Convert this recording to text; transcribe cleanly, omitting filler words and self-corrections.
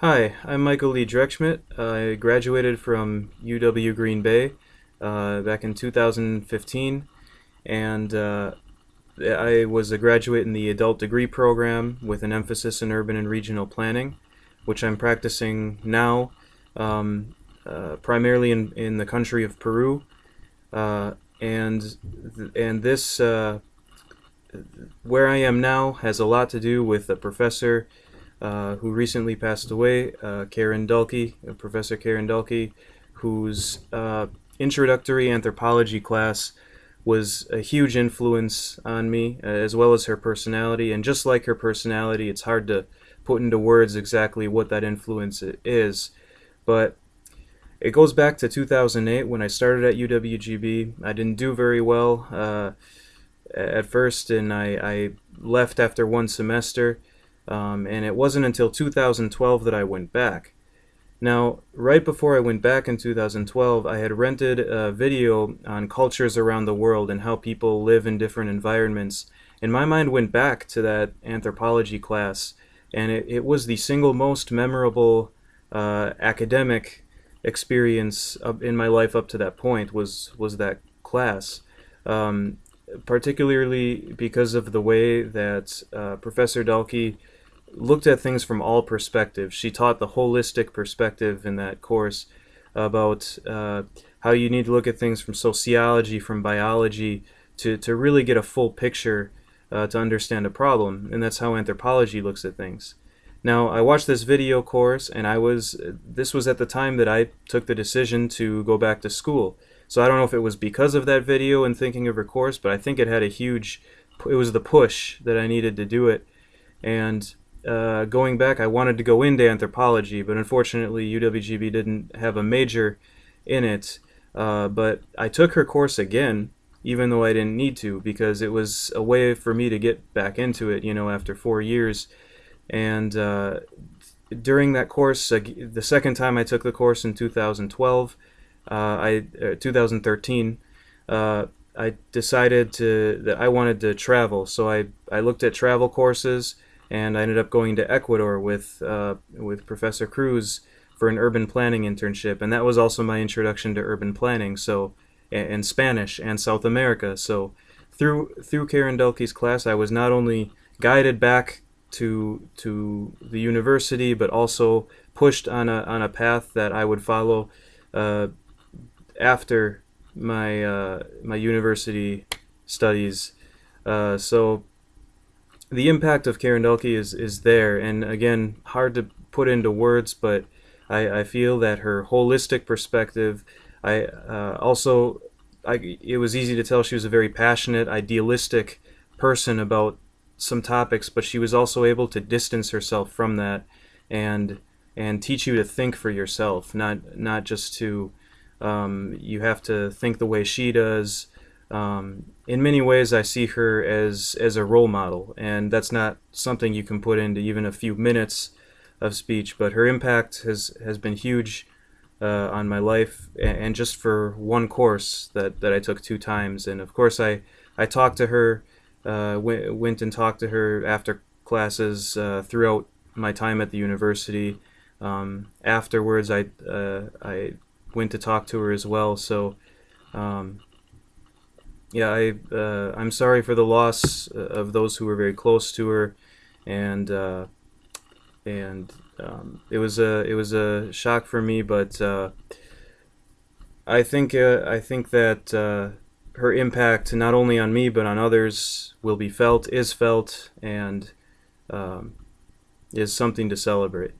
Hi, I'm MikeD Drexschmidt. I graduated from UW Green Bay back in 2015, and I was a graduate in the adult degree program with an emphasis in urban and regional planning, which I'm practicing now, um, primarily in the country of Peru. Uh, and this where I am now has a lot to do with a professor who recently passed away, Professor Karen Dulke, whose introductory anthropology class was a huge influence on me, as well as her personality. And just like her personality, it's hard to put into words exactly what that influence is. But it goes back to 2008 when I started at UWGB. I didn't do very well at first, and I left after one semester. And it wasn't until 2012 that I went back. Now, right before I went back in 2012, I had rented a video on cultures around the world and how people live in different environments. And my mind went back to that anthropology class, and it was the single most memorable academic experience in my life up to that point was that class. Um, Particularly because of the way that Professor Dalkey looked at things from all perspectives. She taught the holistic perspective in that course about how you need to look at things from sociology, from biology, to really get a full picture to understand a problem. And that's how anthropology looks at things. Now, I watched this video course, and this was at the time that I took the decision to go back to school. So I don't know if it was because of that video and thinking of her course, but I think it had it was the push that I needed to do it. And going back, I wanted to go into anthropology, but unfortunately UWGB didn't have a major in it. But I took her course again, even though I didn't need to, because it was a way for me to get back into it, after 4 years. And during that course, the second time I took the course in 2013, I decided that I wanted to travel. So I looked at travel courses, and I ended up going to Ecuador with Professor Cruz for an urban planning internship, and that was also my introduction to urban planning. So and Spanish and South America. So through Karen Delkey's class, I was not only guided back to the university, but also pushed on a path that I would follow after my university studies. So the impact of Karen Dulke is there, and again, hard to put into words, but I feel that her holistic perspective. It was easy to tell she was a very passionate, idealistic person about some topics, but she was also able to distance herself from that and teach you to think for yourself, not just to you have to think the way she does. In many ways, I see her as a role model, and that's not something you can put into even a few minutes of speech. But her impact has been huge on my life, and just for one course that I took 2 times. And of course, I talked to her, went and talked to her after classes throughout my time at the university. Afterwards, I went to talk to her as well. So. Yeah, I'm sorry for the loss of those who were very close to her, and it was a shock for me. But I think that her impact not only on me but on others is felt, and is something to celebrate.